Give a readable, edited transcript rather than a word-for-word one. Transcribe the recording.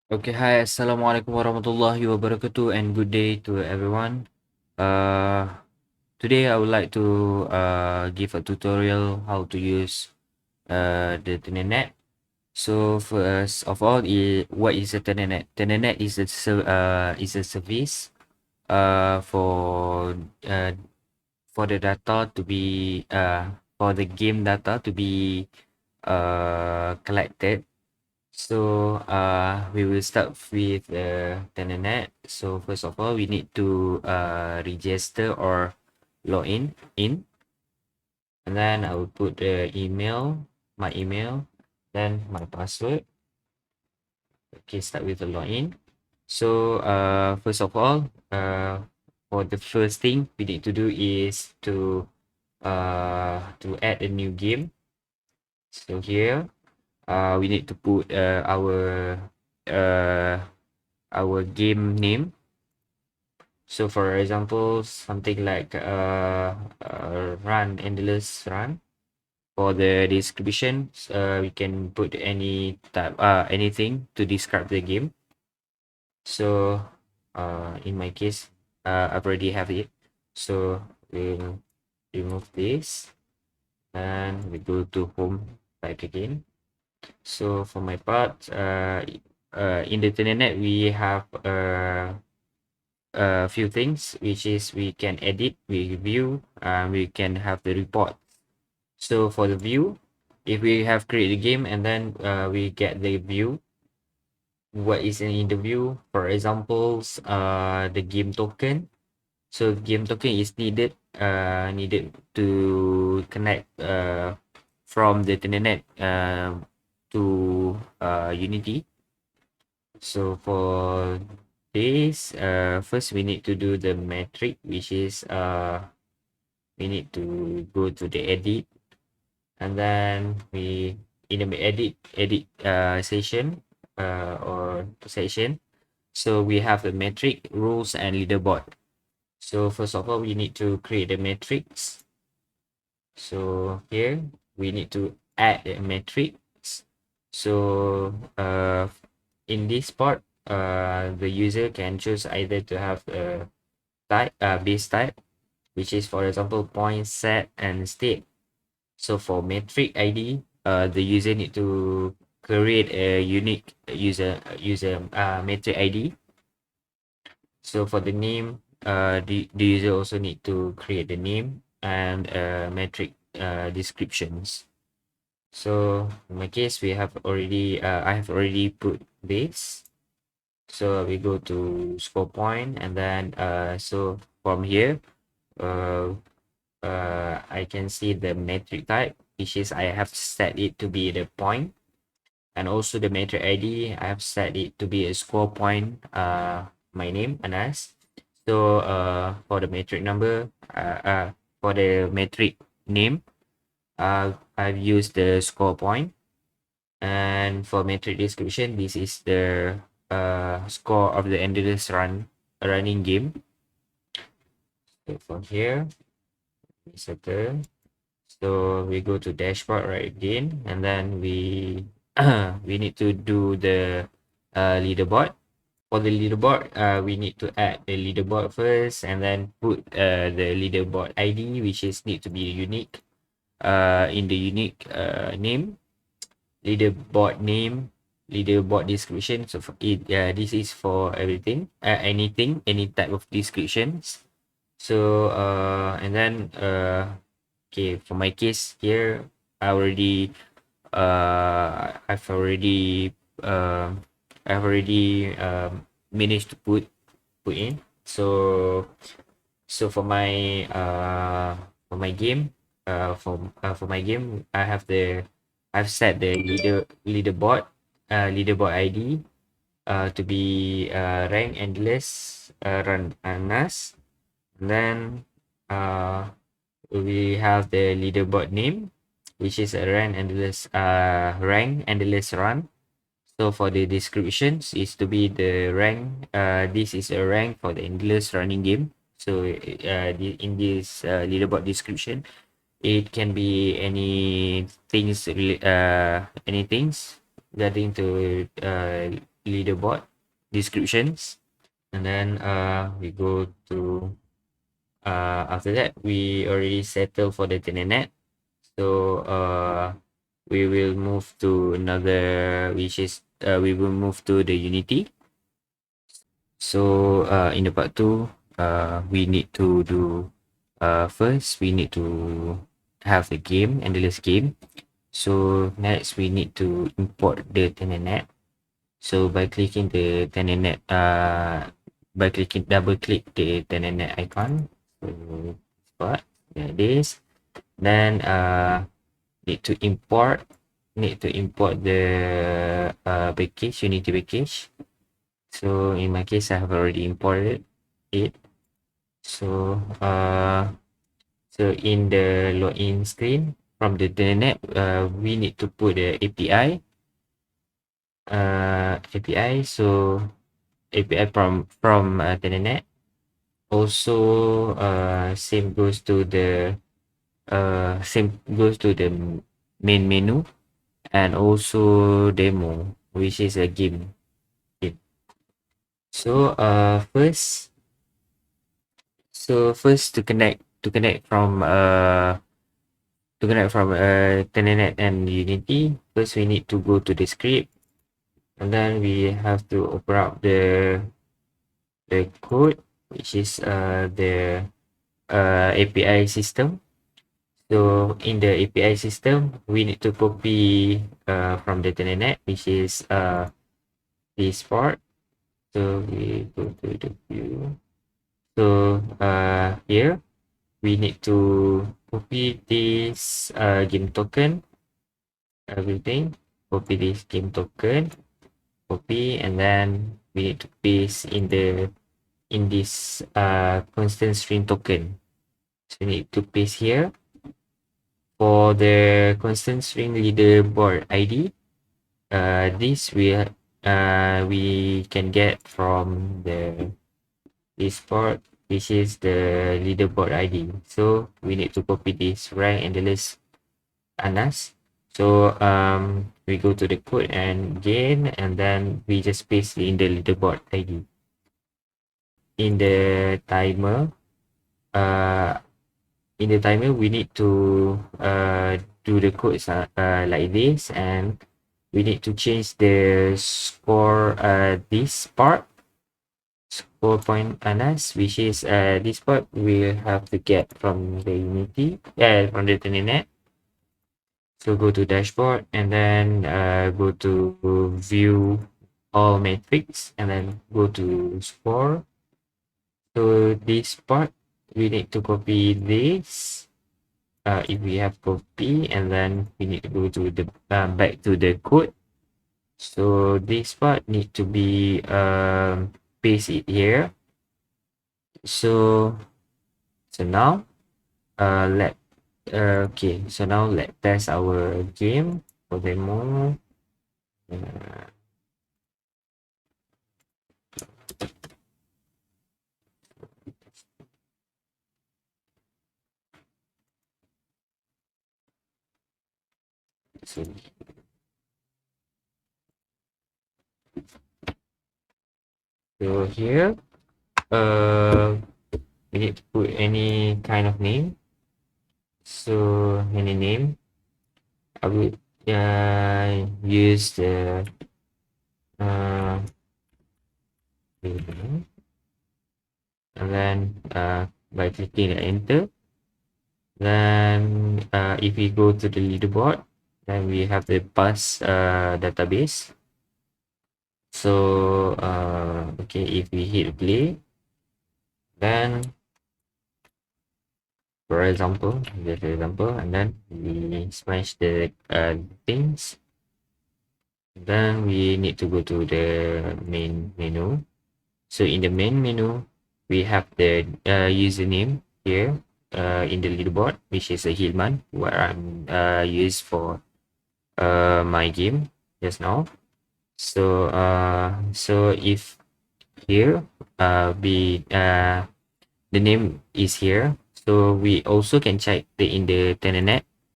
Okay, hi, Assalamualaikum warahmatullahi wabarakatuh, and good day to everyone. Uh, Today I would like to give a tutorial how to use the tenenet. So first of all, what is a tenenet? Tenenet is a service uh for the data to be for the game data to be collected. So we will start with tenenet. So first of all, we need to register or log in, and then I will put the my email, then my password. Okay, start with the login. So first of all, for the first thing we need to do is to add a new game. So here we need to put uh our game name. So for example, something like run endless run. For the description, we can put any type anything to describe the game. So in my case, I've already have it. So we'll remove this and we go to home site again. So for my part, in the internet we have a few things, which is we can edit, we view, we can have the report. So for the view, if we have created a game and then we get the view, what is in the view, for examples, the game token. So game token is needed to connect from the internet to Unity. So for this, first we need to do the metric, which is we need to go to the edit, and then we in the edit session or section. So we have the metric, rules, and leaderboard. So first of all, we need to create the matrix. So here we need to add a matrix. So in this part, the user can choose either to have a base type, which is for example point, set, and state. So for metric ID, the user need to create a unique user metric ID. So for the name, the user also need to create the name and metric descriptions. So in my case, I have already put this. So we go to score point, and then so from here, uh, I can see the metric type, which is I have set it to be the point, and also the metric ID I have set it to be a score point. My name Anas. So for the metric number, for the metric name, I've used the score point, and for metric description, this is the score of the endless running game. So from here, we settle. So we go to dashboard right again, and then we we need to do the leaderboard. For the leaderboard, we need to add the leaderboard first, and then put the leaderboard ID, which is need to be unique. In the unique name, leaderboard name, leaderboard description. So for it, this is for everything, anything, any type of descriptions. So and then okay, for my case here, I already uh I've already uh, I've already managed to put in. So for my game, for my game, I've set the leaderboard ID to be rank endless run Anas. And then we have the leaderboard name, which is a rank endless run. So for the descriptions is to be the rank. This is a rank for the endless running game. So in this leaderboard description, it can be any things relating to leaderboard descriptions, and then we go to after that we already settle for the tenenet. So we will move to another, which is we will move to the Unity. So in the part 2, we need to do first we need to have the game, endless game. So next we need to import the tenenet. So by clicking the tenenet, by clicking double click the tenenet icon, so spot there it is. Then need to import the package, Unity package. So in my case, I have already imported it. So so in the login screen from the tenenet, we need to put the API. API. So API from tenenet. Also, same goes to the main menu, and also demo, which is a game. So first to connect from tenenet and Unity, first we need to go to the script, and then we have to open up the code, which is the API system. So in the API system, we need to copy from the tenenet, which is this part. So we go to the view. So here we need to copy this game token, everything. Copy this game token, copy, and then we need to paste in this constant string token. So we need to paste here. For the constant string leaderboard ID, this we can get from this part, which is the leaderboard ID. So we need to copy this rank and the list Anas. So we go to the code and gain, and then we just paste in the leaderboard ID. In the timer, we need to do the codes like this, and we need to change the score this part, score point Anas, which is this part we have to get from the Unity, from the tenenet. So go to dashboard, and then go to view all metrics, and then go to score. So this part we need to copy this. If we have copy, and then we need to go to the back to the code. So this part need to be paste it here. So now okay, so now let's test our game for demo. So here we need to put any kind of name. So any name, I would use the and then by clicking enter, then if we go to the leaderboard, then we have the bus database. So okay, if we hit play, then for example, and then we smash the things. Then we need to go to the main menu. So in the main menu, we have the username here in the leaderboard, which is a Hillman, where I'm used for my game just now. So so if here the name is here, so we also can check in the tenenet